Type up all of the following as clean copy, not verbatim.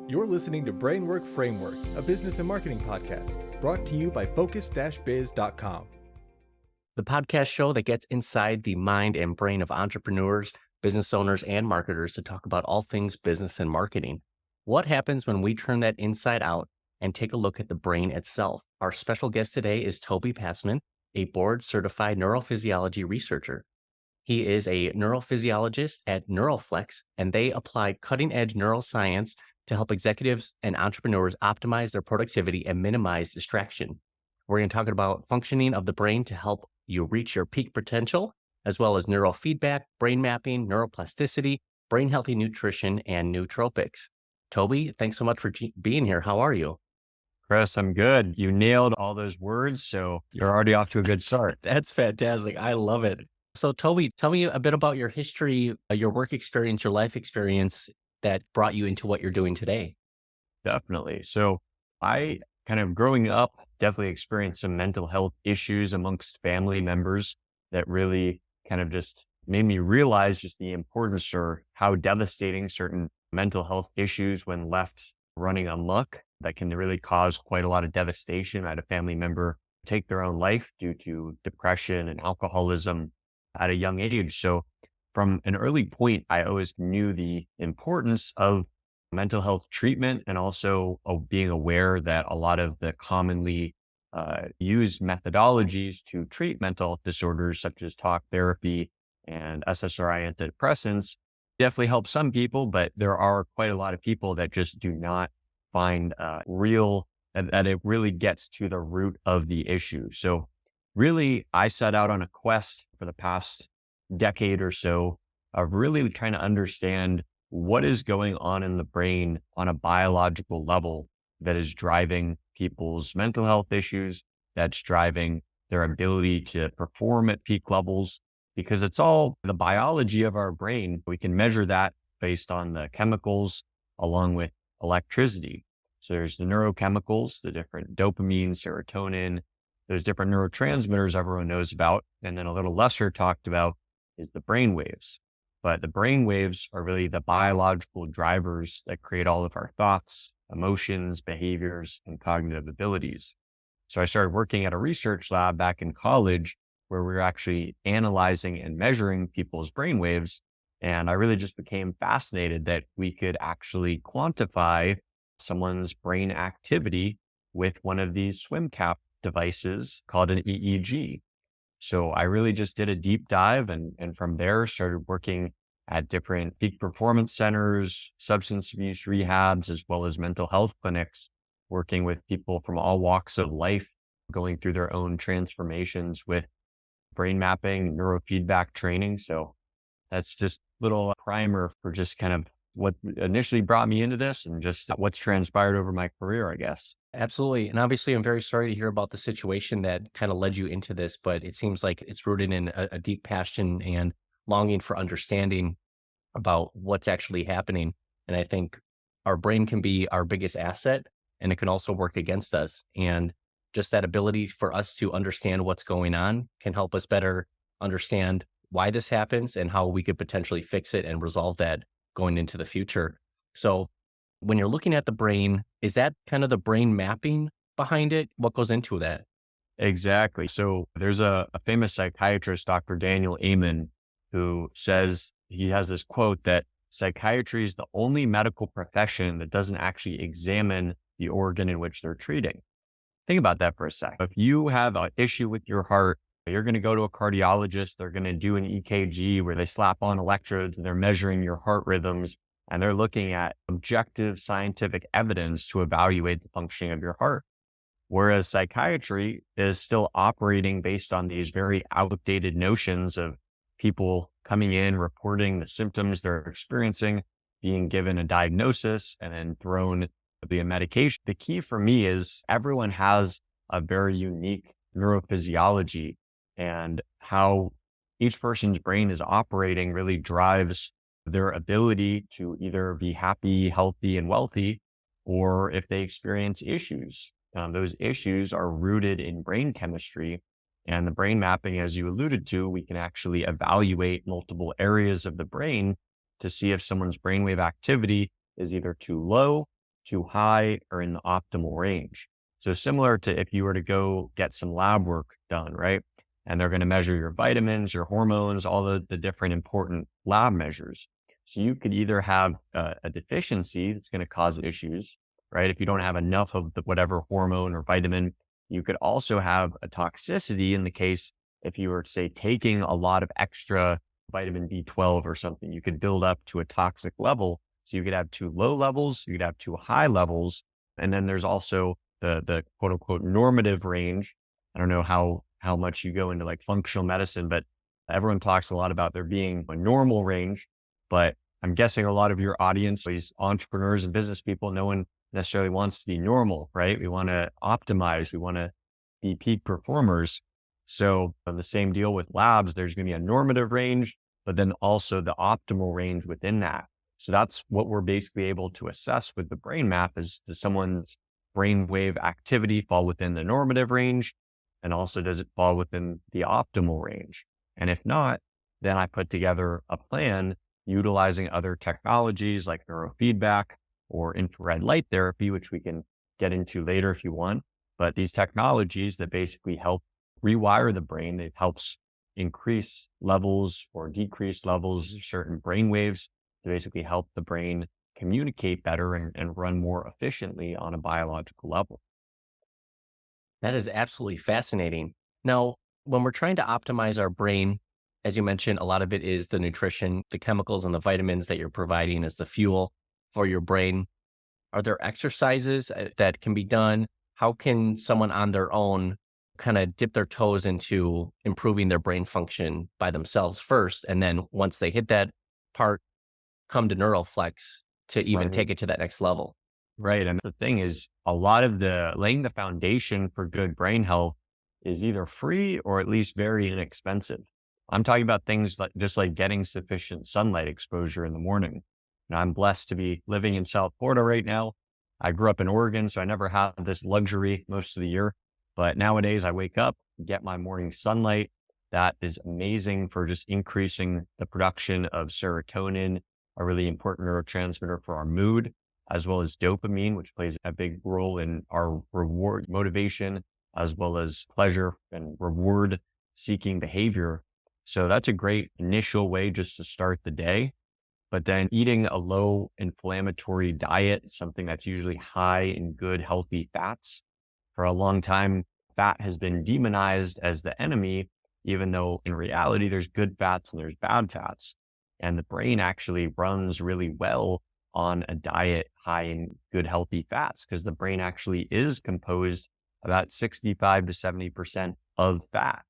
You're listening to Brainwork Framework, a business and marketing podcast, brought to you by focus-biz.com. The podcast show that gets inside the mind and brain of entrepreneurs, business owners, and marketers to talk about all things business and marketing. What happens when we turn that inside out and take a look at the brain itself? Our special guest today is Toby Pasman, a board-certified neurophysiology researcher. He is a neurophysiologist at Neuroflex, and they apply cutting-edge neuroscience to help executives and entrepreneurs optimize their productivity and minimize distraction. We're going to talk about functioning of the brain to help you reach your peak potential, as well as neurofeedback, brain mapping, neuroplasticity, brain healthy nutrition, and nootropics. Toby, thanks so much for being here. How are you? Chris, I'm good. You nailed all those words, so you're already off to a good start. That's fantastic. I love it. So Toby, tell me a bit about your history, your work experience, your life experience that brought you into what you're doing today. Definitely. So I kind of growing up, definitely experienced some mental health issues amongst family members that really kind of just made me realize just the importance or how devastating certain mental health issues when left running amok that can really cause quite a lot of devastation. I had a family member take their own life due to depression and alcoholism at a young age. So from an early point, I always knew the importance of mental health treatment and also of being aware that a lot of the commonly used methodologies to treat mental health disorders, such as talk therapy and SSRI antidepressants, definitely help some people, but there are quite a lot of people that just do not find that it really gets to the root of the issue. So really, I set out on a quest for the past decade or so of really trying to understand what is going on in the brain on a biological level that is driving people's mental health issues, that's driving their ability to perform at peak levels, because it's all the biology of our brain. We can measure that based on the chemicals along with electricity. So there's the neurochemicals, the different dopamine, serotonin, there's different neurotransmitters everyone knows about. And then a little lesser talked about is the brain waves. But the brain waves are really the biological drivers that create all of our thoughts, emotions, behaviors, and cognitive abilities. So I started working at a research lab back in college where we were actually analyzing and measuring people's brain waves. And I really just became fascinated that we could actually quantify someone's brain activity with one of these swim cap devices called an EEG. So I really just did a deep dive and from there started working at different peak performance centers, substance abuse rehabs, as well as mental health clinics, working with people from all walks of life, going through their own transformations with brain mapping, neurofeedback training. So that's just a little primer for just kind of what initially brought me into this and just what's transpired over my career, I guess. Absolutely. And obviously, I'm very sorry to hear about the situation that kind of led you into this, but it seems like it's rooted in a deep passion and longing for understanding about what's actually happening. And I think our brain can be our biggest asset, and it can also work against us. And just that ability for us to understand what's going on can help us better understand why this happens and how we could potentially fix it and resolve that going into the future. So when you're looking at the brain, is that kind of the brain mapping behind it? What goes into that? Exactly. So there's a famous psychiatrist, Dr. Daniel Amen, who says, he has this quote that psychiatry is the only medical profession that doesn't actually examine the organ in which they're treating. Think about that for a sec. If you have an issue with your heart, you're going to go to a cardiologist, they're going to do an EKG where they slap on electrodes and they're measuring your heart rhythms and they're looking at objective scientific evidence to evaluate the functioning of your heart. Whereas psychiatry is still operating based on these very outdated notions of people coming in, reporting the symptoms they're experiencing, being given a diagnosis, and then thrown via medication. The key for me is everyone has a very unique neurophysiology, and how each person's brain is operating really drives their ability to either be happy, healthy, and wealthy, or if they experience issues. Those issues are rooted in brain chemistry, and the brain mapping, as you alluded to, we can actually evaluate multiple areas of the brain to see if someone's brainwave activity is either too low too high, or in the optimal range. So similar to if you were to go get some lab work done, right? And they're going to measure your vitamins, your hormones, all the different important lab measures. So you could either have a deficiency that's going to cause issues, right? If you don't have enough of whatever hormone or vitamin, you could also have a toxicity in the case if you were, say, taking a lot of extra vitamin B12 or something, you could build up to a toxic level. So you could have too low levels, you could have too high levels. And then there's also the quote unquote normative range. I don't know how much you go into like functional medicine, but everyone talks a lot about there being a normal range. But I'm guessing a lot of your audience, these entrepreneurs and business people, no one necessarily wants to be normal, right? We want to optimize, we want to be peak performers. So on the same deal with labs, there's going to be a normative range, but then also the optimal range within that. So that's what we're basically able to assess with the brain map is, does someone's brainwave activity fall within the normative range? And also, does it fall within the optimal range? And if not, then I put together a plan utilizing other technologies like neurofeedback or infrared light therapy, which we can get into later if you want. But these technologies that basically help rewire the brain, it helps increase levels or decrease levels of certain brain waves to basically help the brain communicate better and run more efficiently on a biological level. That is absolutely fascinating. Now, when we're trying to optimize our brain, as you mentioned, a lot of it is the nutrition, the chemicals and the vitamins that you're providing as the fuel for your brain. Are there exercises that can be done? How can someone on their own kind of dip their toes into improving their brain function by themselves first? And then once they hit that part, come to Neuroflex to even Right. take it to that next level. Right. And the thing is, a lot of the laying the foundation for good brain health is either free or at least very inexpensive. I'm talking about things like just like getting sufficient sunlight exposure in the morning. And I'm blessed to be living in South Florida right now. I grew up in Oregon, so I never had this luxury most of the year. But nowadays I wake up, get my morning sunlight. That is amazing for just increasing the production of serotonin, a really important neurotransmitter for our mood, as well as dopamine, which plays a big role in our reward motivation, as well as pleasure and reward seeking behavior. So that's a great initial way just to start the day. But then eating a low inflammatory diet, something that's usually high in good, healthy fats. For a long time, fat has been demonized as the enemy, even though in reality, there's good fats and there's bad fats. And the brain actually runs really well on a diet high in good, healthy fats, because the brain actually is composed about 65 to 70% of fat.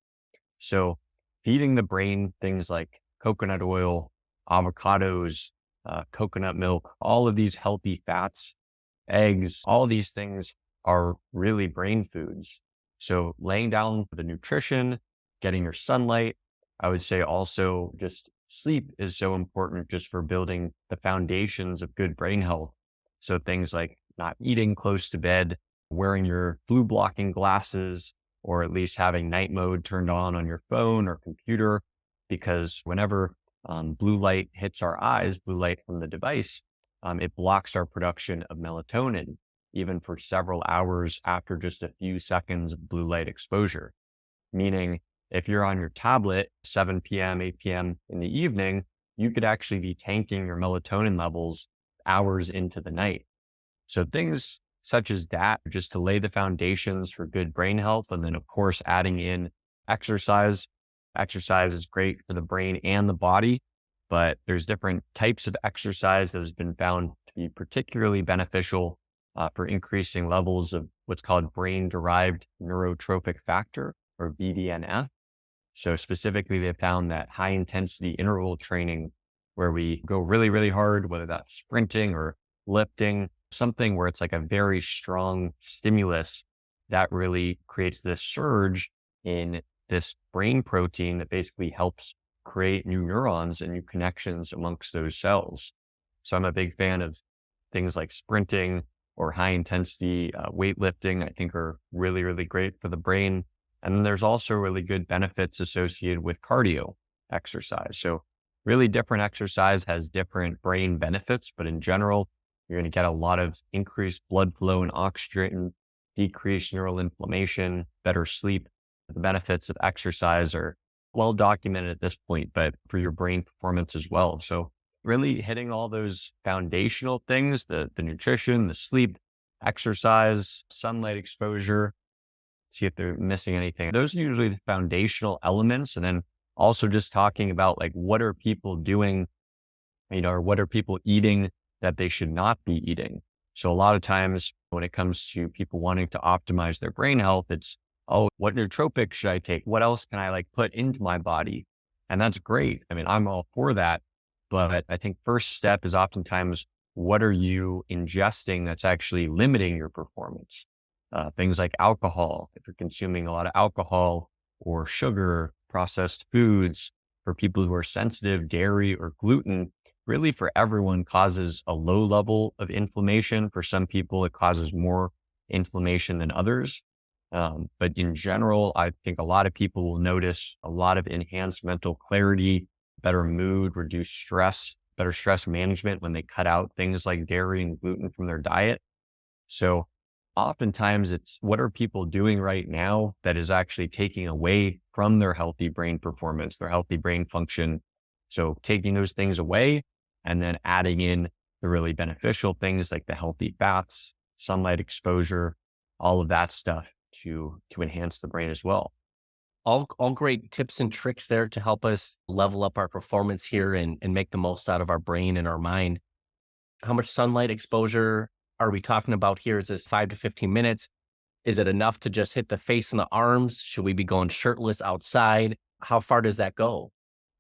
So feeding the brain things like coconut oil, avocados, coconut milk, all of these healthy fats, eggs, all these things are really brain foods. So laying down the nutrition, getting your sunlight, I would say also just sleep is so important just for building the foundations of good brain health. So things like not eating close to bed, wearing your blue blocking glasses, or at least having night mode turned on your phone or computer, because whenever blue light hits our eyes, blue light from the device, it blocks our production of melatonin, even for several hours after just a few seconds of blue light exposure. Meaning, if you're on your tablet 7 p.m., 8 p.m. in the evening, you could actually be tanking your melatonin levels hours into the night. So things such as that, just to lay the foundations for good brain health. And then, of course, adding in exercise. Exercise is great for the brain and the body, but there's different types of exercise that has been found to be particularly beneficial for increasing levels of what's called brain-derived neurotrophic factor, or BDNF. So specifically, they found that high intensity interval training, where we go really, really hard, whether that's sprinting or lifting, something where it's like a very strong stimulus, that really creates this surge in this brain protein that basically helps create new neurons and new connections amongst those cells. So I'm a big fan of things like sprinting or high intensity weightlifting. I think are really, really great for the brain. And then there's also really good benefits associated with cardio exercise. So really different exercise has different brain benefits, but in general, You're going to get a lot of increased blood flow and oxygen, decreased neural inflammation, better sleep. The benefits of exercise are well documented at this point, but for your brain performance as well. So really hitting all those foundational things, the nutrition, the sleep, exercise, sunlight exposure, see if they're missing anything. Those are usually the foundational elements. And then also just talking about like, what are people doing, or what are people eating that they should not be eating? So a lot of times when it comes to people wanting to optimize their brain health, it's, oh, what nootropics should I take? What else can I like put into my body? And that's great. I mean, I'm all for that. But I think first step is oftentimes, what are you ingesting that's actually limiting your performance? Things like alcohol, if you're consuming a lot of alcohol or sugar, processed foods, for people who are sensitive, dairy or gluten, really for everyone causes a low level of inflammation. For some people, it causes more inflammation than others. But in general, I think a lot of people will notice a lot of enhanced mental clarity, better mood, reduced stress, better stress management when they cut out things like dairy and gluten from their diet. So oftentimes it's, what are people doing right now that is actually taking away from their healthy brain performance, their healthy brain function? So taking those things away and then adding in the really beneficial things like the healthy fats, sunlight exposure, all of that stuff to enhance the brain as well. All great tips and tricks there to help us level up our performance here and make the most out of our brain and our mind. How much sunlight exposure are we talking about here? Is this 5 to 15 minutes? Is it enough to just hit the face and the arms? Should we be going shirtless outside? How far does that go?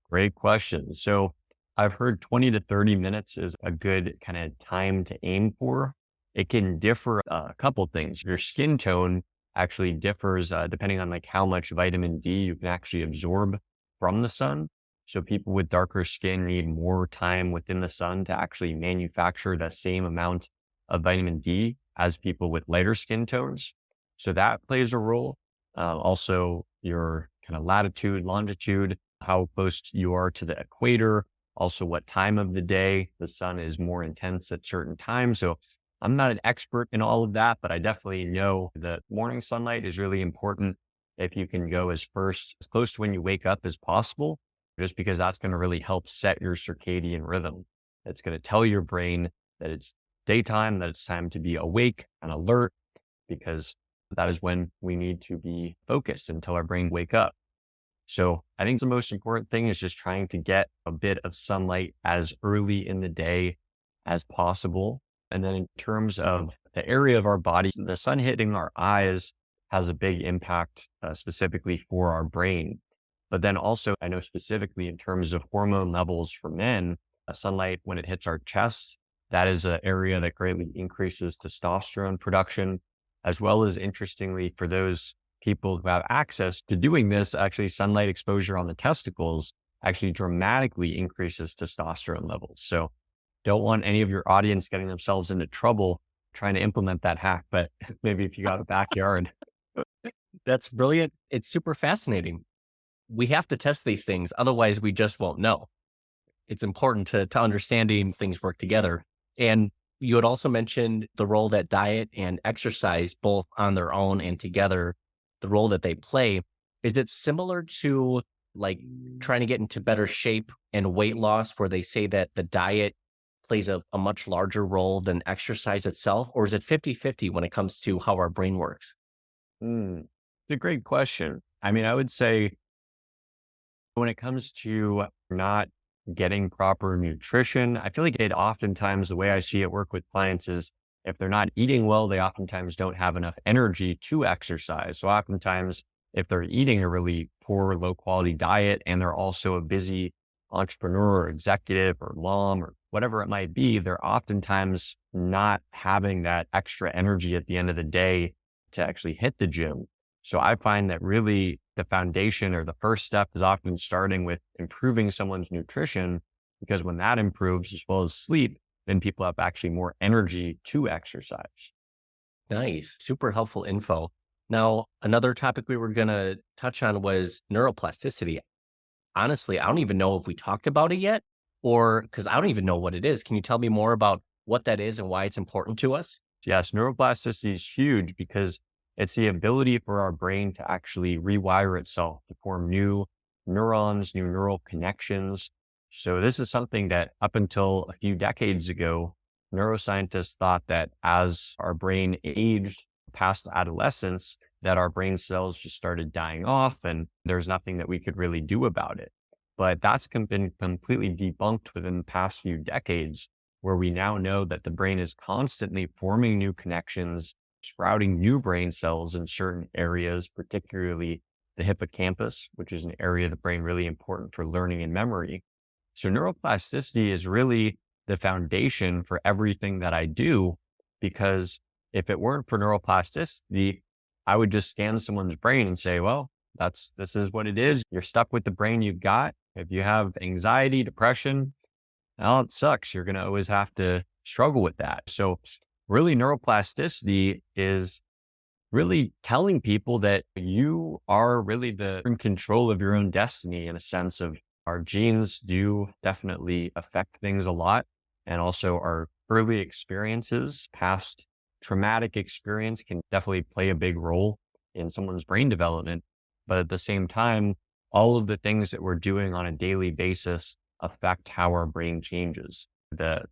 Great question. So I've heard 20 to 30 minutes is a good kind of time to aim for. It can differ a couple things. Your skin tone actually differs depending on like how much vitamin D you can actually absorb from the sun. So people with darker skin need more time within the sun to actually manufacture the same amount of vitamin D as people with lighter skin tones. So that plays a role. Also your kind of latitude, longitude, how close you are to the equator, also what time of the day the sun is more intense at certain times. So I'm not an expert in all of that, but I definitely know that morning sunlight is really important. If you can go as close to when you wake up as possible, just because that's going to really help set your circadian rhythm. It's going to tell your brain that it's daytime, that it's time to be awake and alert, because that is when we need to be focused until our brain wake up. So I think the most important thing is just trying to get a bit of sunlight as early in the day as possible. And then in terms of the area of our body, the sun hitting our eyes has a big impact specifically for our brain. But then also, I know specifically in terms of hormone levels for men, sunlight, when it hits our chest, that is an area that greatly increases testosterone production, as well as, interestingly, for those people who have access to doing this, actually sunlight exposure on the testicles actually dramatically increases testosterone levels. So don't want any of your audience getting themselves into trouble trying to implement that hack, but maybe if you got a backyard. That's brilliant. It's super fascinating. We have to test these things. Otherwise, we just won't know. It's important to understanding things work together. And you had also mentioned the role that diet and exercise, both on their own and together, the role that they play. Is it similar to like trying to get into better shape and weight loss, where they say that the diet plays a much larger role than exercise itself? Or is it 50-50 when it comes to how our brain works? It's a great question. I mean, I would say when it comes to not getting proper nutrition, I feel like it oftentimes, the way I see it work with clients is if they're not eating well, they oftentimes don't have enough energy to exercise. So oftentimes, if they're eating a really poor, low quality diet, and they're also a busy entrepreneur or executive or mom or whatever it might be, they're oftentimes not having that extra energy at the end of the day to actually hit the gym. So I find that really the foundation or the first step is often starting with improving someone's nutrition, because when that improves, as well as sleep, then people have actually more energy to exercise. Nice. Super helpful info. Now, another topic we were going to touch on was neuroplasticity. Honestly, I don't even know if we talked about it yet, or because I don't even know what it is. Can you tell me more about what that is and why it's important to us? Yes, neuroplasticity is huge because it's the ability for our brain to actually rewire itself to form new neurons, new neural connections. So this is something that up until a few decades ago, neuroscientists thought that as our brain aged past adolescence, that our brain cells just started dying off and there's nothing that we could really do about it. But that's been completely debunked within the past few decades, where we now know that the brain is constantly forming new connections, sprouting new brain cells in certain areas, particularly the hippocampus, which is an area of the brain really important for learning and memory. So neuroplasticity is really the foundation for everything that I do, because if it weren't for neuroplasticity, I would just scan someone's brain and say, well, this is what it is. You're stuck with the brain you've got. If you have anxiety, depression, well, it sucks. You're going to always have to struggle with that. So really neuroplasticity is really telling people that you are really in control of your own destiny, in a sense of our genes do definitely affect things a lot. And also our early experiences, past traumatic experience can definitely play a big role in someone's brain development. But at the same time, all of the things that we're doing on a daily basis affect how our brain changes. The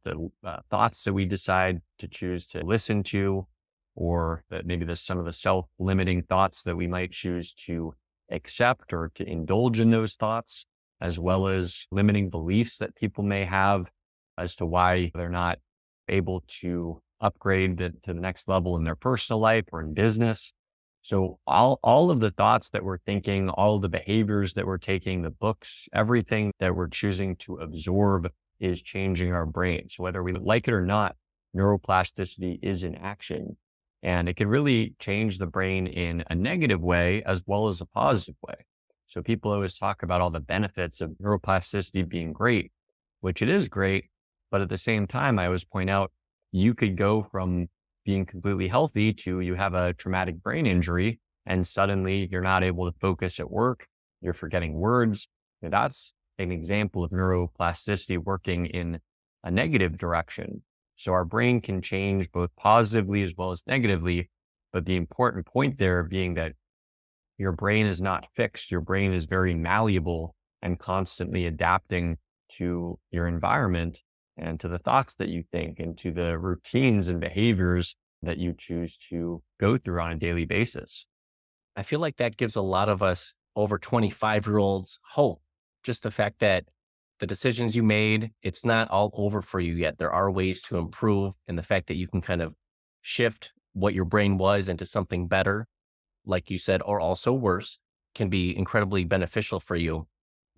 thoughts that we decide to choose to listen to, or that maybe there's some of the self-limiting thoughts that we might choose to accept or to indulge in those thoughts, as well as limiting beliefs that people may have as to why they're not able to upgrade to the next level in their personal life or in business. So all of the thoughts that we're thinking, all of the behaviors that we're taking, the books, everything that we're choosing to absorb is changing our brain. So whether we like it or not, neuroplasticity is in action, and it can really change the brain in a negative way as well as a positive way. So people always talk about all the benefits of neuroplasticity being great, which it is great. But at the same time, I always point out, you could go from being completely healthy to you have a traumatic brain injury and suddenly you're not able to focus at work. You're forgetting words. And that's an example of neuroplasticity working in a negative direction. So our brain can change both positively as well as negatively. But the important point there being that your brain is not fixed. Your brain is very malleable and constantly adapting to your environment and to the thoughts that you think and to the routines and behaviors that you choose to go through on a daily basis. I feel like that gives a lot of us over 25-year-olds hope. Just the fact that the decisions you made, it's not all over for you yet. There are ways to improve, and the fact that you can kind of shift what your brain was into something better, like you said, or also worse, can be incredibly beneficial for you.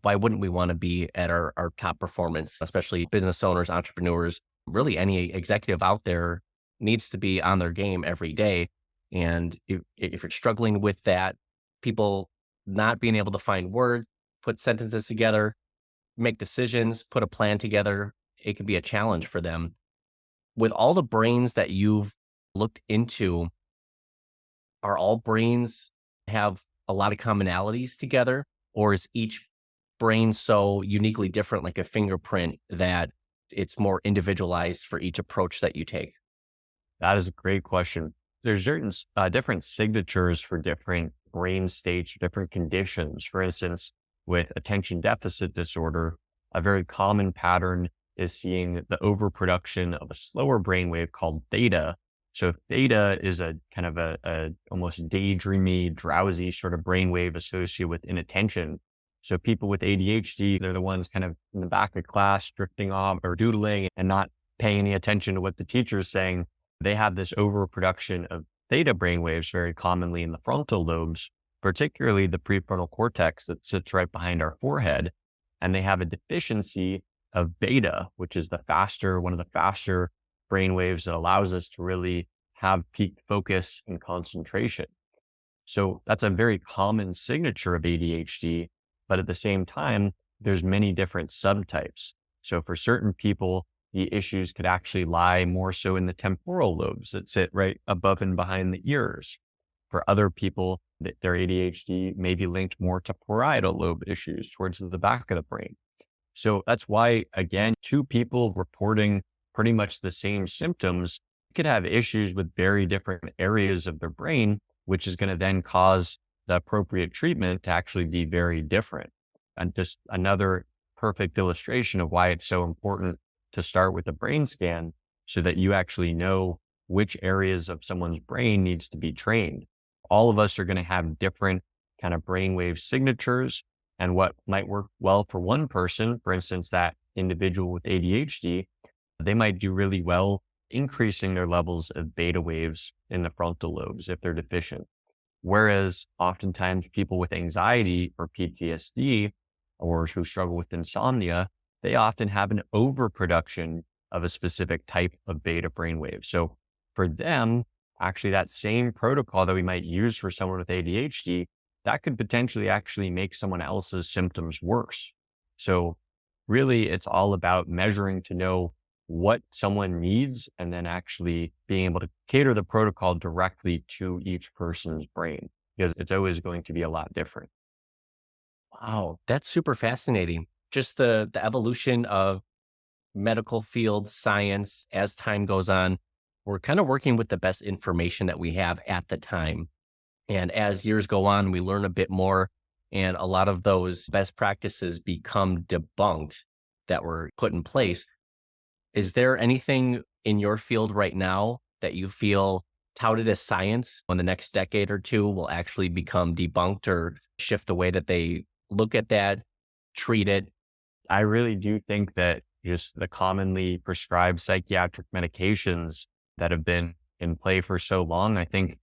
Why wouldn't we want to be at our top performance, especially business owners, entrepreneurs, really any executive out there needs to be on their game every day. And if you're struggling with that, people not being able to find words, put sentences together, make decisions, put a plan together, it can be a challenge for them. With all the brains that you've looked into, are all brains have a lot of commonalities together, or is each brain so uniquely different, like a fingerprint, that it's more individualized for each approach that you take? That is a great question. There's certain different signatures for different brain states, different conditions. For instance, with attention deficit disorder, a very common pattern is seeing the overproduction of a slower brainwave called theta. So theta is a kind of a almost daydreamy, drowsy sort of brainwave associated with inattention. So people with ADHD, they're the ones kind of in the back of class, drifting off or doodling and not paying any attention to what the teacher is saying. They have this overproduction of theta brainwaves very commonly in the frontal lobes, particularly the prefrontal cortex that sits right behind our forehead. And they have a deficiency of beta, which is one of the faster brainwaves that allows us to really have peak focus and concentration. So that's a very common signature of ADHD, but at the same time, there's many different subtypes. So for certain people, the issues could actually lie more so in the temporal lobes that sit right above and behind the ears. For other people, their ADHD may be linked more to parietal lobe issues towards the back of the brain. So that's why, again, two people reporting pretty much the same symptoms could have issues with very different areas of their brain, which is going to then cause the appropriate treatment to actually be very different. And just another perfect illustration of why it's so important to start with a brain scan so that you actually know which areas of someone's brain needs to be trained. All of us are going to have different kind of brainwave signatures, and what might work well for one person, for instance, that individual with ADHD, they might do really well increasing their levels of beta waves in the frontal lobes if they're deficient. Whereas oftentimes people with anxiety or PTSD or who struggle with insomnia, they often have an overproduction of a specific type of beta brainwave. So for them, actually that same protocol that we might use for someone with ADHD, that could potentially actually make someone else's symptoms worse. So really it's all about measuring to know what someone needs and then actually being able to cater the protocol directly to each person's brain, because it's always going to be a lot different. Wow, that's super fascinating. Just the evolution of medical field science as time goes on. We're kind of working with the best information that we have at the time. And as years go on, we learn a bit more, and a lot of those best practices become debunked that were put in place. Is there anything in your field right now that you feel touted as science in the next decade or two will actually become debunked or shift the way that they look at that, treat it? I really do think that just the commonly prescribed psychiatric medications that have been in play for so long, I think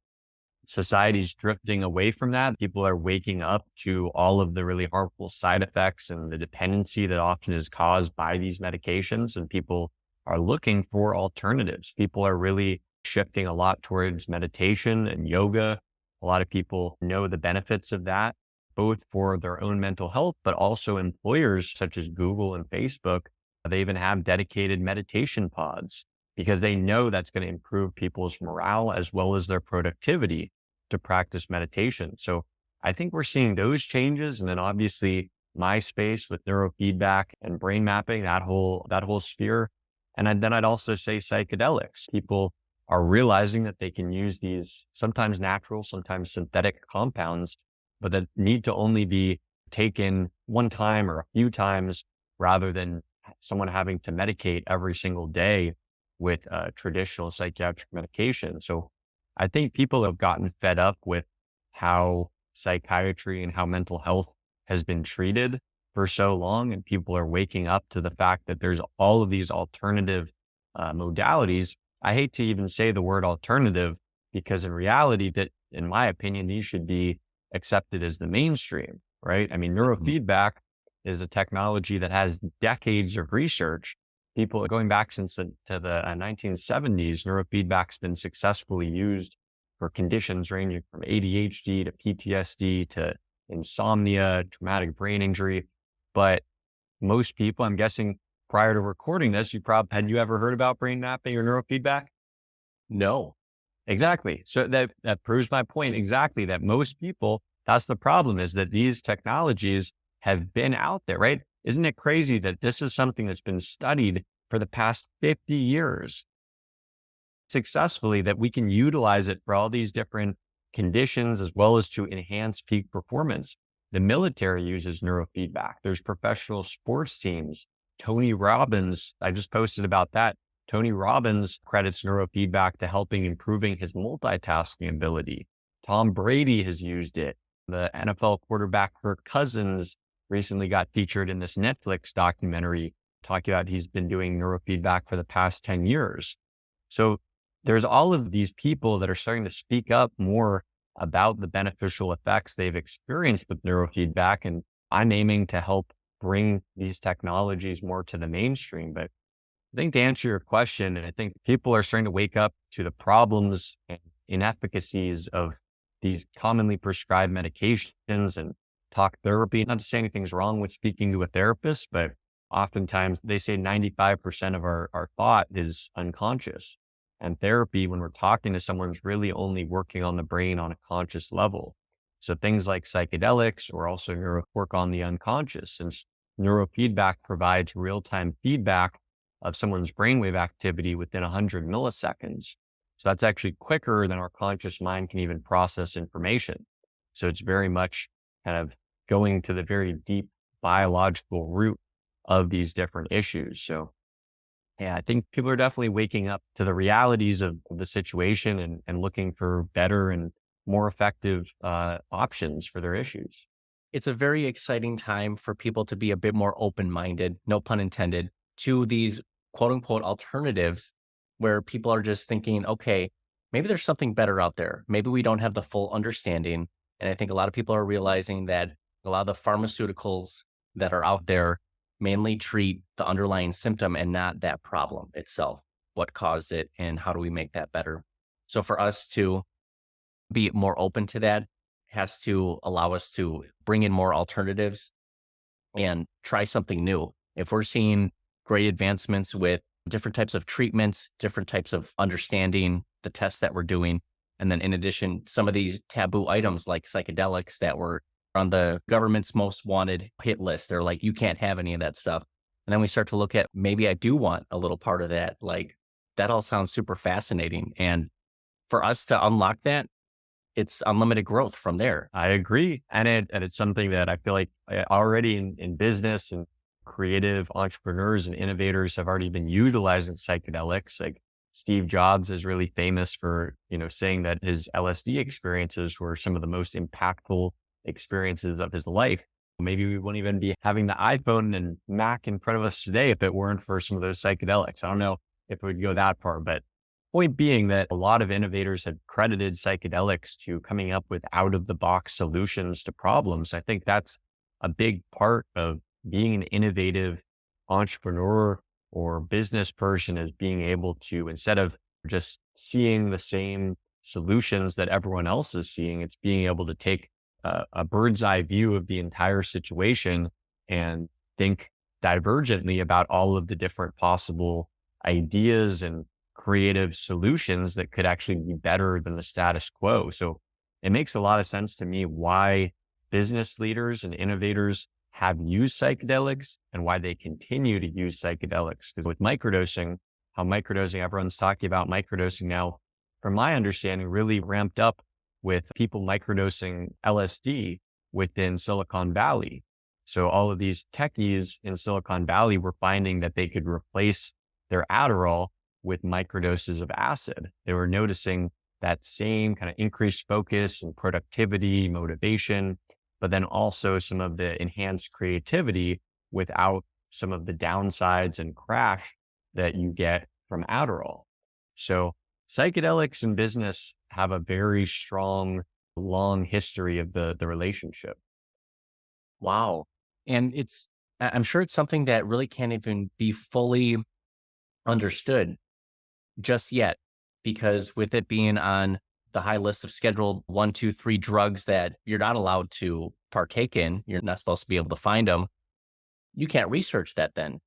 society's drifting away from that. People are waking up to all of the really harmful side effects and the dependency that often is caused by these medications. And people are looking for alternatives. People are really shifting a lot towards meditation and yoga. A lot of people know the benefits of that, both for their own mental health, but also employers such as Google and Facebook. They even have dedicated meditation pods because they know that's going to improve people's morale as well as their productivity to practice meditation. So I think we're seeing those changes. And then obviously my space with neurofeedback and brain mapping, that whole sphere. And then I'd also say psychedelics. People are realizing that they can use these sometimes natural, sometimes synthetic compounds, but that need to only be taken one time or a few times rather than someone having to medicate every single day with traditional psychiatric medication. So I think people have gotten fed up with how psychiatry and how mental health has been treated for so long. And people are waking up to the fact that there's all of these alternative modalities. I hate to even say the word alternative because in reality, that in my opinion, these should be accepted as the mainstream, right? I mean, neurofeedback is a technology that has decades of research. People going back since the 1970s, neurofeedback's been successfully used for conditions ranging from ADHD to PTSD to insomnia, traumatic brain injury. But most people, I'm guessing prior to recording this, had you ever heard about brain mapping or neurofeedback? No. Exactly. So that proves my point exactly, that most people, that's the problem, is that these technologies have been out there, right? Isn't it crazy that this is something that's been studied for the past 50 years successfully, that we can utilize it for all these different conditions as well as to enhance peak performance? The military uses neurofeedback. There's professional sports teams. Tony Robbins, I just posted about that. Tony Robbins credits neurofeedback to helping improving his multitasking ability. Tom Brady has used it. The NFL quarterback Kirk Cousins recently got featured in this Netflix documentary talking about he's been doing neurofeedback for the past 10 years. So there's all of these people that are starting to speak up more about the beneficial effects they've experienced with neurofeedback. And I'm aiming to help bring these technologies more to the mainstream. But I think to answer your question, and I think people are starting to wake up to the problems and inefficacies of these commonly prescribed medications and talk therapy. Not to say anything's wrong with speaking to a therapist, but oftentimes they say 95% of our thought is unconscious. And therapy, when we're talking to someone, is really only working on the brain on a conscious level. So things like psychedelics or also work on the unconscious, since neurofeedback provides real-time feedback of someone's brainwave activity within 100 milliseconds. So that's actually quicker than our conscious mind can even process information. So it's very much kind of going to the very deep biological root of these different issues. So yeah, I think people are definitely waking up to the realities of the situation and looking for better and more effective options for their issues. It's a very exciting time for people to be a bit more open-minded, no pun intended, to these quote unquote alternatives where people are just thinking, okay, maybe there's something better out there. Maybe we don't have the full understanding. And I think a lot of people are realizing that a lot of the pharmaceuticals that are out there mainly treat the underlying symptom and not that problem itself, what caused it, and how do we make that better. So for us to be more open to that has to allow us to bring in more alternatives and try something new. If we're seeing great advancements with different types of treatments, different types of understanding the tests that we're doing, and then in addition, some of these taboo items like psychedelics that were on the government's most wanted hit list, they're like, you can't have any of that stuff. And then we start to look at maybe I do want a little part of that. Like that all sounds super fascinating. And for us to unlock that, it's unlimited growth from there. I agree. And it's something that I feel like already in business and creative entrepreneurs and innovators have already been utilizing psychedelics. Like Steve Jobs is really famous for, saying that his LSD experiences were some of the most impactful experiences of his life. Maybe we wouldn't even be having the iPhone and Mac in front of us today if it weren't for some of those psychedelics. I don't know if it would go that far, but point being that a lot of innovators have credited psychedelics to coming up with out of the box solutions to problems. I think that's a big part of being an innovative entrepreneur or business person, is being able to, instead of just seeing the same solutions that everyone else is seeing, it's being able to take a bird's eye view of the entire situation and think divergently about all of the different possible ideas and creative solutions that could actually be better than the status quo. So it makes a lot of sense to me why business leaders and innovators have used psychedelics and why they continue to use psychedelics. Because with microdosing, everyone's talking about microdosing now, from my understanding, really ramped up with people microdosing LSD within Silicon Valley. So all of these techies in Silicon Valley were finding that they could replace their Adderall with microdoses of acid. They were noticing that same kind of increased focus and productivity, motivation, but then also some of the enhanced creativity without some of the downsides and crash that you get from Adderall. So psychedelics and business have a very strong, long history of the relationship. Wow. And I'm sure it's something that really can't even be fully understood just yet, because with it being on the high list of scheduled 1, 2, 3 drugs that you're not allowed to partake in, you're not supposed to be able to find them. You can't research that then.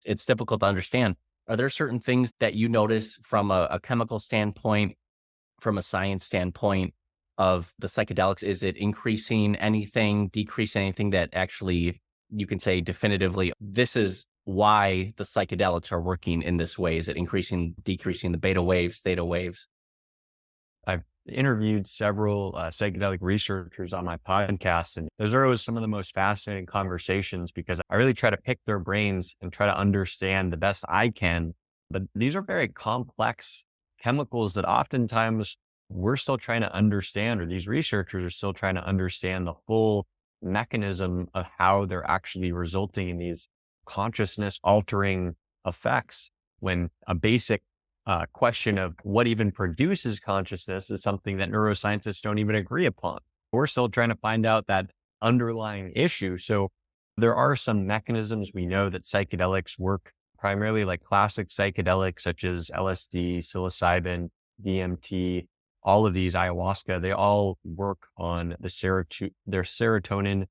It's difficult to understand. Are there certain things that you notice from a chemical standpoint, from a science standpoint of the psychedelics? Is it increasing anything, decreasing anything that actually you can say definitively, this is why the psychedelics are working in this way? Is it increasing, decreasing the beta waves, theta waves? I've interviewed several psychedelic researchers on my podcast, and those are always some of the most fascinating conversations because I really try to pick their brains and try to understand the best I can. But these are very complex chemicals that oftentimes we're still trying to understand, or these researchers are still trying to understand the full mechanism of how they're actually resulting in these consciousness altering effects, when a basic question of what even produces consciousness is something that neuroscientists don't even agree upon. We're still trying to find out that underlying issue. So there are some mechanisms we know that psychedelics work primarily, like classic psychedelics such as LSD, psilocybin, DMT, all of these, ayahuasca, they all work on their serotonin,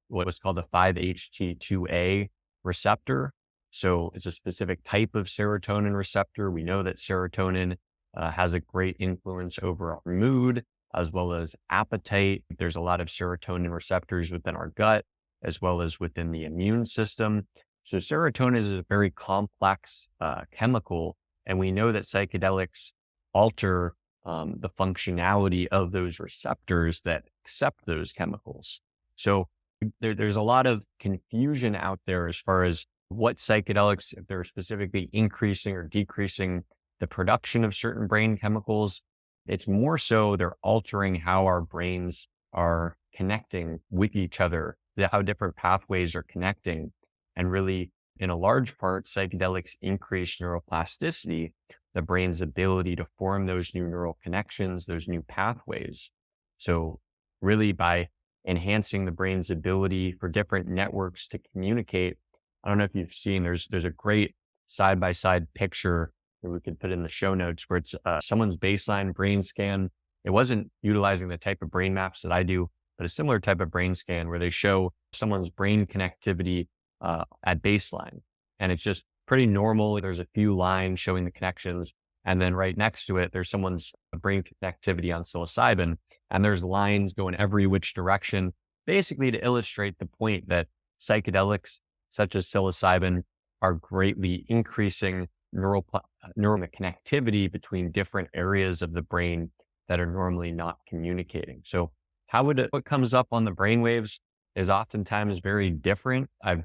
what's called the 5-HT2A receptor. So it's a specific type of serotonin receptor. We know that serotonin has a great influence over our mood as well as appetite. There's a lot of serotonin receptors within our gut as well as within the immune system. So serotonin is a very complex chemical, and we know that psychedelics alter the functionality of those receptors that accept those chemicals. So there's a lot of confusion out there as far as what psychedelics, if they're specifically increasing or decreasing the production of certain brain chemicals. It's more so they're altering how our brains are connecting with each other, how different pathways are connecting. And really, in a large part, psychedelics increase neuroplasticity, the brain's ability to form those new neural connections, those new pathways. So really by enhancing the brain's ability for different networks to communicate. I don't know if you've seen, there's a great side-by-side picture that we could put in the show notes where it's someone's baseline brain scan. It wasn't utilizing the type of brain maps that I do, but a similar type of brain scan where they show someone's brain connectivity at baseline. And it's just pretty normal. There's a few lines showing the connections. And then right next to it, there's someone's brain connectivity on psilocybin. And there's lines going every which direction, basically to illustrate the point that psychedelics such as psilocybin are greatly increasing neural connectivity between different areas of the brain that are normally not communicating. So what comes up on the brain waves is oftentimes very different. I've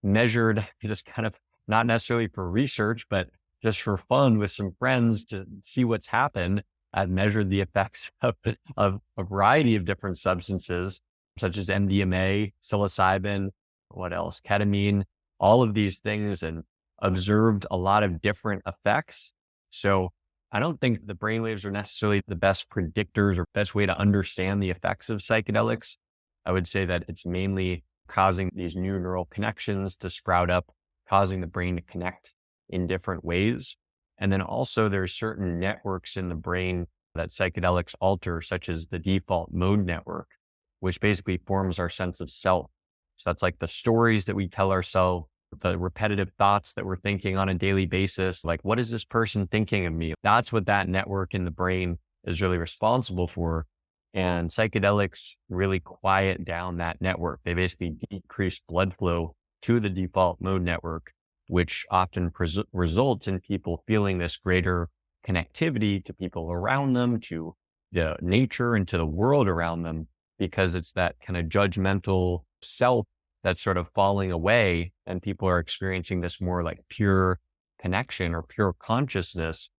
measured just kind of not necessarily for research, but just for fun with some friends to see what's happened. I've measured the effects of a variety of different substances, such as MDMA, psilocybin, what else, ketamine, all of these things, and observed a lot of different effects. So I don't think the brainwaves are necessarily the best predictors or best way to understand the effects of psychedelics. I would say that it's mainly causing these new neural connections to sprout up, causing the brain to connect in different ways. And then also there's certain networks in the brain that psychedelics alter, such as the default mode network, which basically forms our sense of self. So that's like the stories that we tell ourselves, the repetitive thoughts that we're thinking on a daily basis, like, what is this person thinking of me? That's what that network in the brain is really responsible for. And psychedelics really quiet down that network. They basically decrease blood flow to the default mode network, which often results in people feeling this greater connectivity to people around them, to the nature and to the world around them, because it's that kind of judgmental self that's sort of falling away, and people are experiencing this more like pure connection or pure consciousness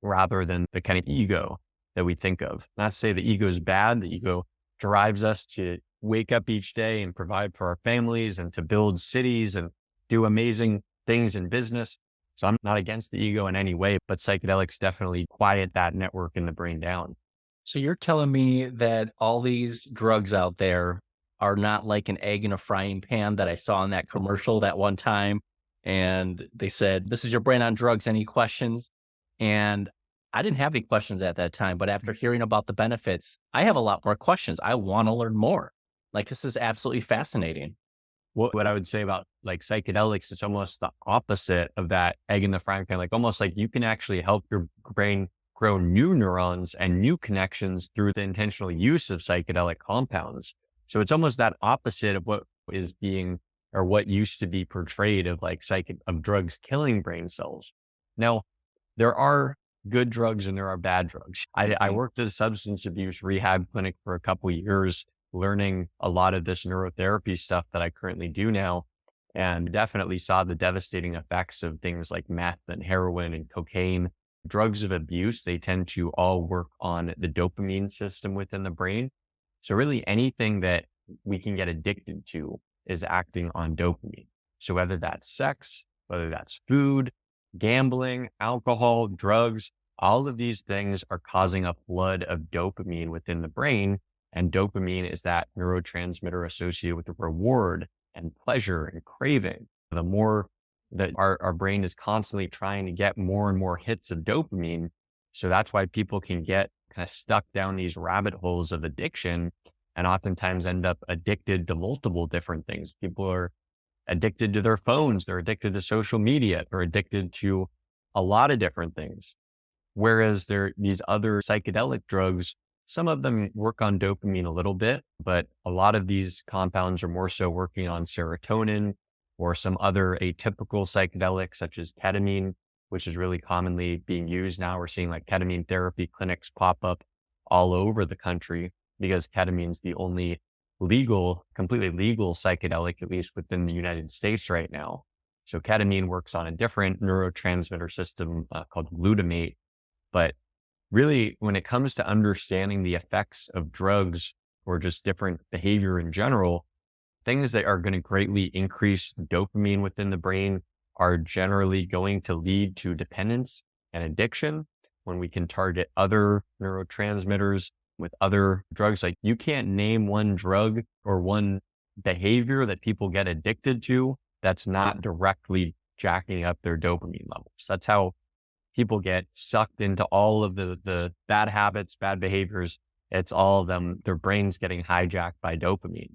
rather than the kind of ego that we think of. Not to say the ego is bad. The ego drives us to wake up each day and provide for our families and to build cities and do amazing things in business. So I'm not against the ego in any way, but psychedelics definitely quiet that network in the brain down. So you're telling me that all these drugs out there are not like an egg in a frying pan that I saw in that commercial that one time. And they said, "This is your brain on drugs. Any questions?" And I didn't have any questions at that time, but after hearing about the benefits, I have a lot more questions. I want to learn more. Like, this is absolutely fascinating. What I would say about like psychedelics, it's almost the opposite of that egg in the frying pan. Like almost like you can actually help your brain grow new neurons and new connections through the intentional use of psychedelic compounds. So it's almost that opposite of what is being or what used to be portrayed of like of drugs killing brain cells. Now, there are good drugs and there are bad drugs. I worked at a substance abuse rehab clinic for a couple of years, learning a lot of this neurotherapy stuff that I currently do now, and definitely saw the devastating effects of things like meth and heroin and cocaine. Drugs of abuse, they tend to all work on the dopamine system within the brain. So really anything that we can get addicted to is acting on dopamine. So whether that's sex, whether that's food, gambling, alcohol, drugs, all of these things are causing a flood of dopamine within the brain. And dopamine is that neurotransmitter associated with the reward and pleasure and craving. The more that our brain is constantly trying to get more and more hits of dopamine. So that's why people can get kind of stuck down these rabbit holes of addiction and oftentimes end up addicted to multiple different things. People are addicted to their phones. They're addicted to social media. They're addicted to a lot of different things. Whereas these other psychedelic drugs, some of them work on dopamine a little bit, but a lot of these compounds are more so working on serotonin, or some other atypical psychedelics such as ketamine, which is really commonly being used now. We're seeing like ketamine therapy clinics pop up all over the country because ketamine is the only completely legal psychedelic, at least within the United States right now. So ketamine works on a different neurotransmitter system called glutamate. But really, when it comes to understanding the effects of drugs or just different behavior in general, things that are going to greatly increase dopamine within the brain are generally going to lead to dependence and addiction. When we can target other neurotransmitters with other drugs, like you can't name one drug or one behavior that people get addicted to that's not directly jacking up their dopamine levels. That's how people get sucked into all of the bad habits, bad behaviors. It's all of them, their brains getting hijacked by dopamine.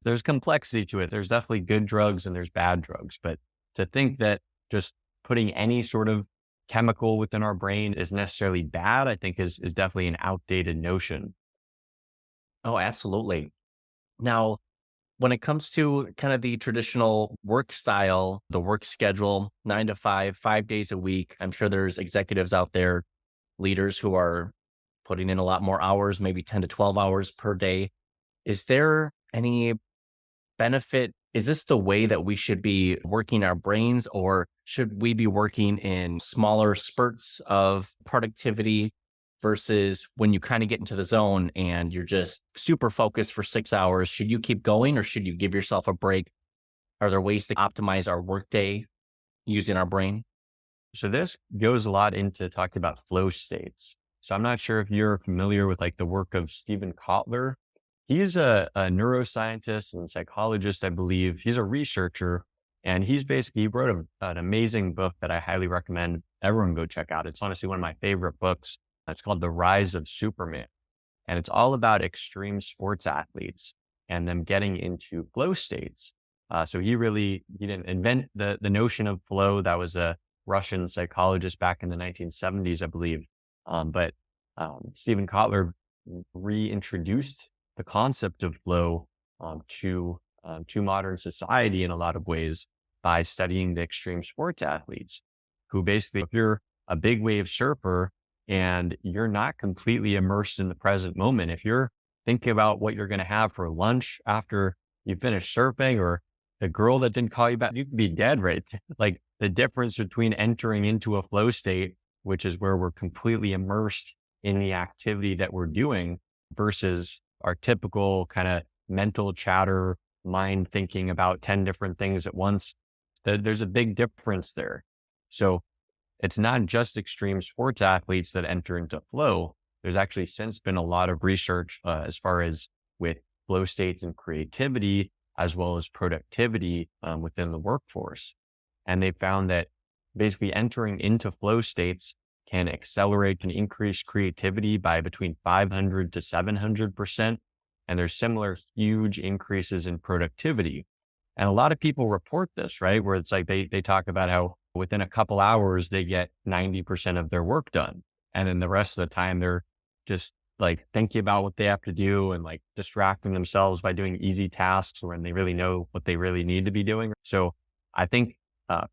There's complexity to it. There's definitely good drugs and there's bad drugs, but to think that just putting any sort of chemical within our brain is necessarily bad, I think is definitely an outdated notion. Oh, absolutely. Now, when it comes to kind of the traditional work style, the work schedule, 9 to 5, 5 days a week, I'm sure there's executives out there, leaders who are putting in a lot more hours, maybe 10 to 12 hours per day. Is there any benefit? Is this the way that we should be working our brains, or should we be working in smaller spurts of productivity versus when you kind of get into the zone and you're just super focused for 6 hours? Should you keep going or should you give yourself a break? Are there ways to optimize our workday using our brain? So this goes a lot into talking about flow states. So I'm not sure if you're familiar with like the work of Stephen Kotler. He's a neuroscientist and psychologist, I believe. He's a researcher, and he wrote an amazing book that I highly recommend everyone go check out. It's honestly one of my favorite books. It's called The Rise of Superman. And it's all about extreme sports athletes and them getting into flow states. So he didn't invent the notion of flow. That was a Russian psychologist back in the 1970s, I believe. But Stephen Kotler reintroduced the concept of flow to modern society in a lot of ways by studying the extreme sports athletes who basically, if you're a big wave surfer and you're not completely immersed in the present moment, if you're thinking about what you're going to have for lunch after you finish surfing, or the girl that didn't call you back, you could be dead right there. Like the difference between entering into a flow state, which is where we're completely immersed in the activity that we're doing, versus our typical kind of mental chatter, mind thinking about 10 different things at once. There's a big difference there. So it's not just extreme sports athletes that enter into flow. There's actually since been a lot of research as far as with flow states and creativity, as well as productivity within the workforce. And they found that basically entering into flow states can accelerate and increase creativity by between 500 to 700%. And there's similar huge increases in productivity. And a lot of people report this, right? Where it's like they talk about how within a couple hours, they get 90% of their work done. And then the rest of the time, they're just like thinking about what they have to do and like distracting themselves by doing easy tasks when they really know what they really need to be doing. So I think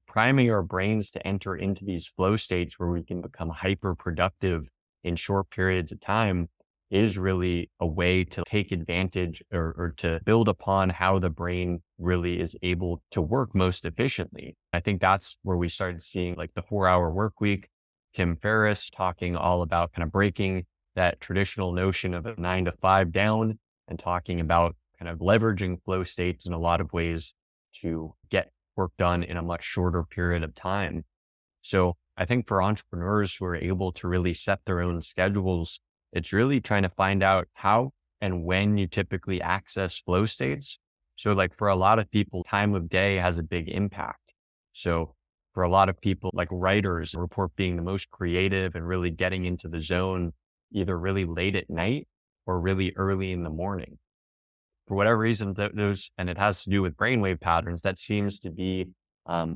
priming our brains to enter into these flow states where we can become hyper productive in short periods of time is really a way to take advantage or to build upon how the brain really is able to work most efficiently. I think that's where we started seeing like the 4-hour work week, Tim Ferriss talking all about kind of breaking that traditional notion of a 9 to 5 down and talking about kind of leveraging flow states in a lot of ways to get work done in a much shorter period of time. So I think for entrepreneurs who are able to really set their own schedules, it's really trying to find out how and when you typically access flow states. So like for a lot of people, time of day has a big impact. So for a lot of people, like writers report being the most creative and really getting into the zone, either really late at night or really early in the morning. For whatever reason, and it has to do with brainwave patterns, that seems to be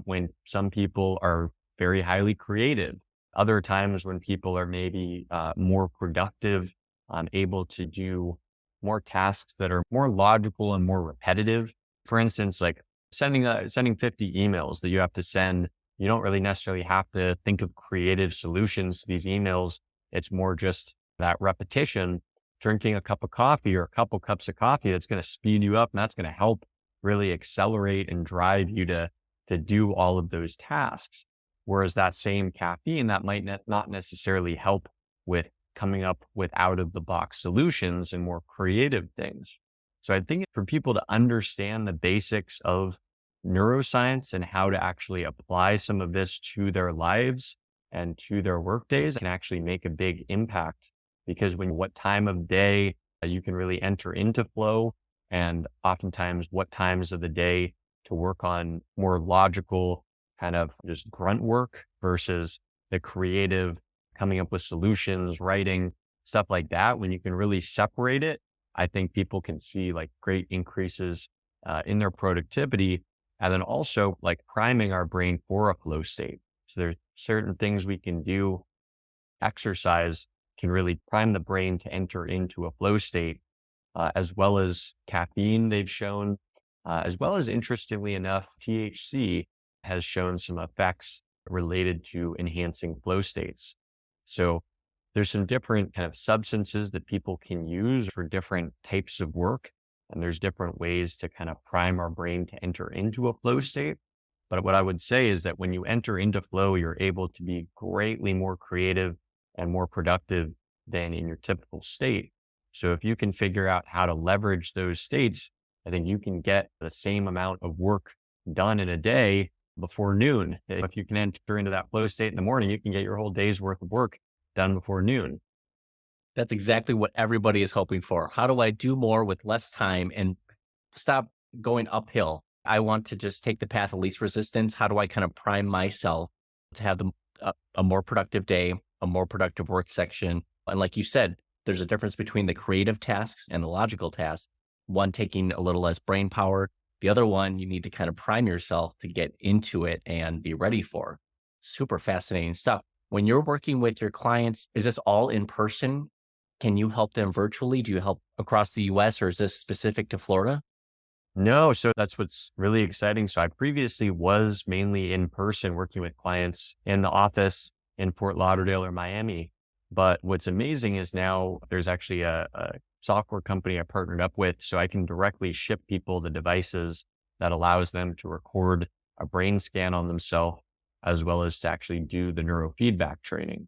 when some people are very highly creative. Other times when people are maybe more productive, able to do more tasks that are more logical and more repetitive. For instance, like sending 50 emails that you have to send. You don't really necessarily have to think of creative solutions to these emails. It's more just that repetition, drinking a cup of coffee or a couple cups of coffee that's going to speed you up, and that's going to help really accelerate and drive you to do all of those tasks. Whereas that same caffeine, that might not necessarily help with coming up with out of the box solutions and more creative things. So I think for people to understand the basics of neuroscience and how to actually apply some of this to their lives and to their work days can actually make a big impact, because what time of day you can really enter into flow, and oftentimes what times of the day to work on more logical kind of just grunt work versus the creative coming up with solutions, writing, stuff like that. When you can really separate it, I think people can see like great increases in their productivity. And then also like priming our brain for a flow state. So there's certain things we can do. Exercise can really prime the brain to enter into a flow state, as well as caffeine, they've shown, as well as, interestingly enough, THC has shown some effects related to enhancing flow states. So there's some different kind of substances that people can use for different types of work. And there's different ways to kind of prime our brain to enter into a flow state. But what I would say is that when you enter into flow, you're able to be greatly more creative and more productive than in your typical state. So if you can figure out how to leverage those states, I think you can get the same amount of work done in a day before noon. If you can enter into that flow state in the morning, you can get your whole day's worth of work done before noon. That's exactly what everybody is hoping for. How do I do more with less time and stop going uphill? I want to just take the path of least resistance. How do I kind of prime myself to have a more productive day, a more productive work section? And like you said, there's a difference between the creative tasks and the logical tasks. One taking a little less brain power. The other one, you need to kind of prime yourself to get into it and be ready for. Super fascinating stuff. When you're working with your clients, is this all in person? Can you help them virtually? Do you help across the US, or is this specific to Florida? No, so that's what's really exciting. So I previously was mainly in person working with clients in the office in Fort Lauderdale or Miami. But what's amazing is now there's actually a software company I partnered up with, so I can directly ship people the devices that allows them to record a brain scan on themselves, as well as to actually do the neurofeedback training.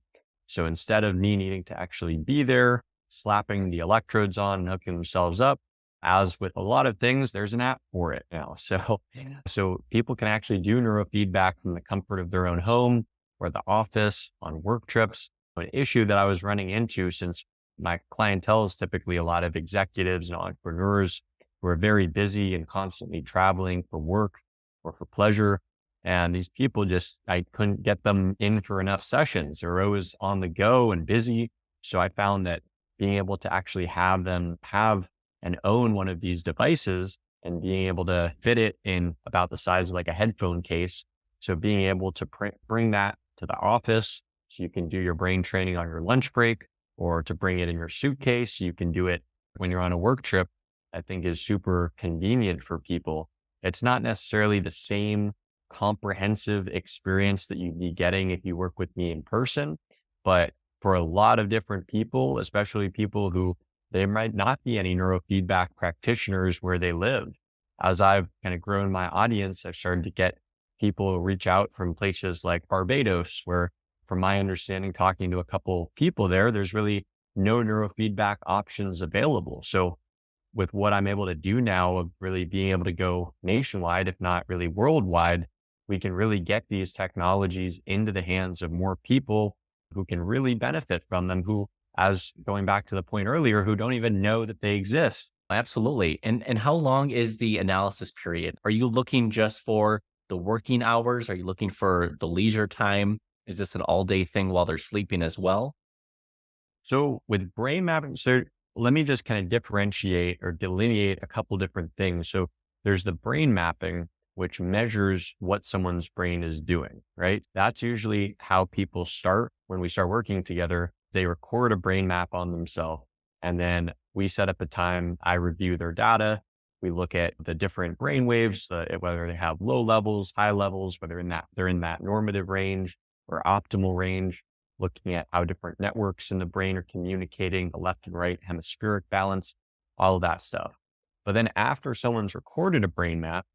So instead of me needing to actually be there, slapping the electrodes on and hooking themselves up, as with a lot of things, there's an app for it now. So people can actually do neurofeedback from the comfort of their own home or the office on work trips. An issue that I was running into, since my clientele is typically a lot of executives and entrepreneurs who are very busy and constantly traveling for work or for pleasure. And these people I couldn't get them in for enough sessions. They're always on the go and busy. So I found that being able to actually have them have and own one of these devices and being able to fit it in about the size of like a headphone case. So being able to bring that to the office, so you can do your brain training on your lunch break, or to bring it in your suitcase, so you can do it when you're on a work trip, I think is super convenient for people. It's not necessarily the same comprehensive experience that you'd be getting if you work with me in person, but for a lot of different people, especially people who there might not be any neurofeedback practitioners where they live. As I've kind of grown my audience, I've started to get people reach out from places like Barbados, where, from my understanding, talking to a couple people there, there's really no neurofeedback options available. So with what I'm able to do now of really being able to go nationwide, if not really worldwide, we can really get these technologies into the hands of more people who can really benefit from them, who, as going back to the point earlier, who don't even know that they exist. Absolutely. And how long is the analysis period? Are you looking just for the working hours? Are you looking for the leisure time? Is this an all-day thing while they're sleeping as well? So with brain mapping, so let me just kind of differentiate or delineate a couple different things. So there's the brain mapping, which measures what someone's brain is doing, right? That's usually how people start when we start working together. They record a brain map on themselves, and then we set up a time. I review their data, We look at the different brain waves, whether they have low levels, high levels, whether they're in that normative range or optimal range, looking at how different networks in the brain are communicating, the left and right hemispheric balance, all of that stuff. But then after someone's recorded a brain map,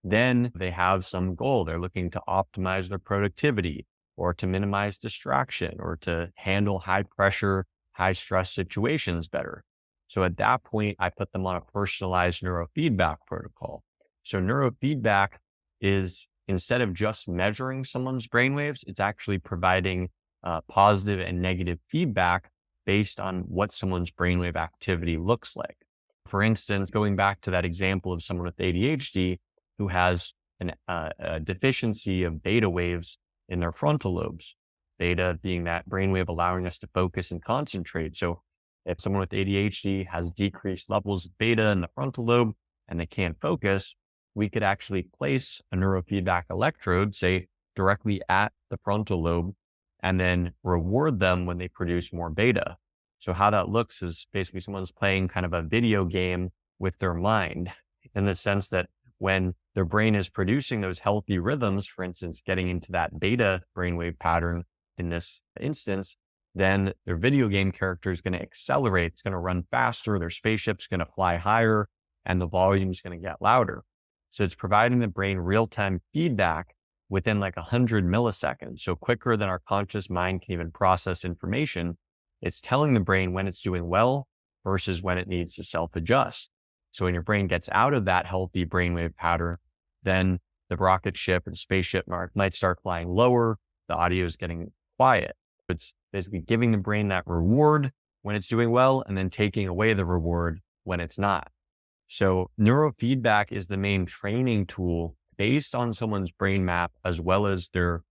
then they have some goal. They're looking to optimize their productivity or to minimize distraction or to handle high pressure, high stress situations better. So at that point, I put them on a personalized neurofeedback protocol. So neurofeedback is, instead of just measuring someone's brainwaves, it's actually providing positive and negative feedback based on what someone's brainwave activity looks like. For instance, going back to that example of someone with ADHD who has a deficiency of beta waves in their frontal lobes, beta being that brainwave allowing us to focus and concentrate. So if someone with ADHD has decreased levels of beta in the frontal lobe and they can't focus, we could actually place a neurofeedback electrode, say directly at the frontal lobe, and then reward them when they produce more beta. So how that looks is basically someone's playing kind of a video game with their mind, in the sense that when their brain is producing those healthy rhythms, for instance, getting into that beta brainwave pattern in this instance, then their video game character is going to accelerate. It's going to run faster. Their spaceship's going to fly higher and the volume is going to get louder. So it's providing the brain real-time feedback within like 100 milliseconds. So quicker than our conscious mind can even process information. It's telling the brain when it's doing well versus when it needs to self-adjust. So when your brain gets out of that healthy brainwave pattern, then the rocket ship and spaceship might start flying lower. The audio is getting quiet. It's basically giving the brain that reward when it's doing well and then taking away the reward when it's not. So neurofeedback is the main training tool based on someone's brain map as well as their,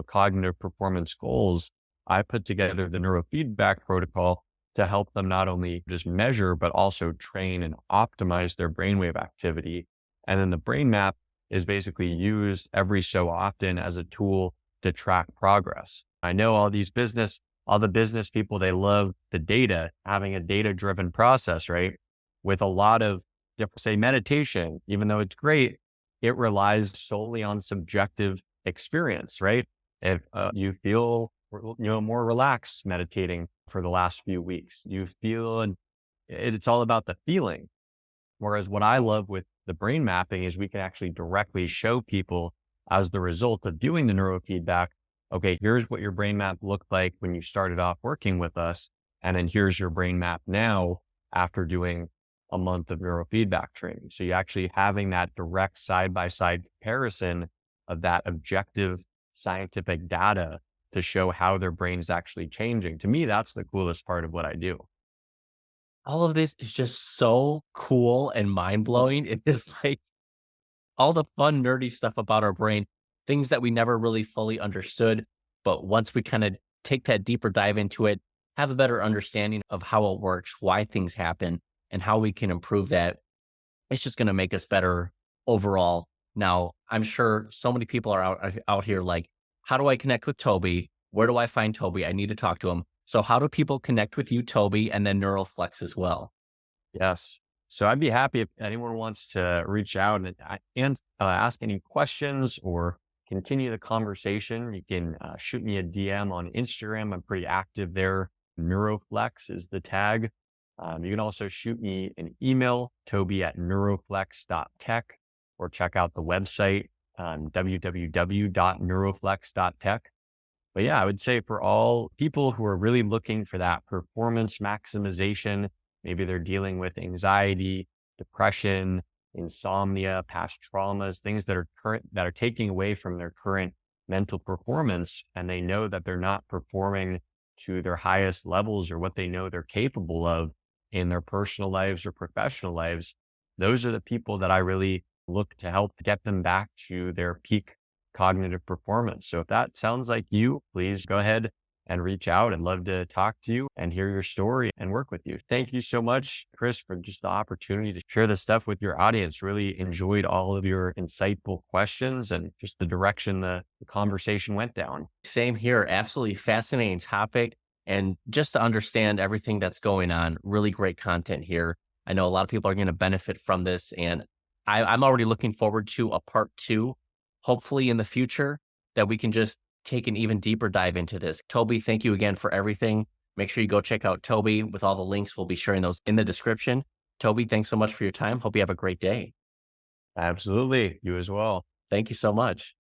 cognitive performance goals. I put together the neurofeedback protocol to help them not only just measure, but also train and optimize their brainwave activity. And then the brain map is basically used every so often as a tool to track progress. I know all the business people, they love the data, having a data-driven process, right? With a lot of different, say meditation, even though it's great, it relies solely on subjective experience, right? If you feel, more relaxed meditating for the last few weeks, you feel, and it's all about the feeling. Whereas what I love with the brain mapping is we can actually directly show people as the result of doing the neurofeedback, okay, here's what your brain map looked like when you started off working with us. And then here's your brain map now after doing a month of neurofeedback training. So you actually having that direct side-by-side comparison of that objective scientific data to show how their brain is actually changing. To me, that's the coolest part of what I do. All of this is just so cool and mind blowing. It is like all the fun, nerdy stuff about our brain, things that we never really fully understood. But once we kind of take that deeper dive into it, have a better understanding of how it works, why things happen, and how we can improve that, it's just going to make us better overall. Now, I'm sure so many people are out here like, how do I connect with Toby? Where do I find Toby? I need to talk to him. So how do people connect with you, Toby, and then Neuroflex as well? Yes. So I'd be happy if anyone wants to reach out and ask any questions or continue the conversation. You can shoot me a DM on Instagram. I'm pretty active there. Neuroflex is the tag. You can also shoot me an email, toby@neuroflex.tech, or check out the website, www.neuroflex.tech. But yeah, I would say for all people who are really looking for that performance maximization, maybe they're dealing with anxiety, depression, insomnia, past traumas, things that are taking away from their current mental performance, and they know that they're not performing to their highest levels or what they know they're capable of in their personal lives or professional lives. Those are the people that I really look to help get them back to their peak cognitive performance. So if that sounds like you, please go ahead and reach out. I'd love to talk to you and hear your story and work with you. Thank you so much, Chris, for just the opportunity to share this stuff with your audience. Really enjoyed all of your insightful questions and just the direction the conversation went down. Same here. Absolutely fascinating topic. And just to understand everything that's going on, really great content here. I know a lot of people are going to benefit from this, and I'm already looking forward to a part 2, hopefully in the future, that we can just take an even deeper dive into this. Toby, thank you again for everything. Make sure you go check out Toby with all the links. We'll be sharing those in the description. Toby, thanks so much for your time. Hope you have a great day. Absolutely. You as well. Thank you so much.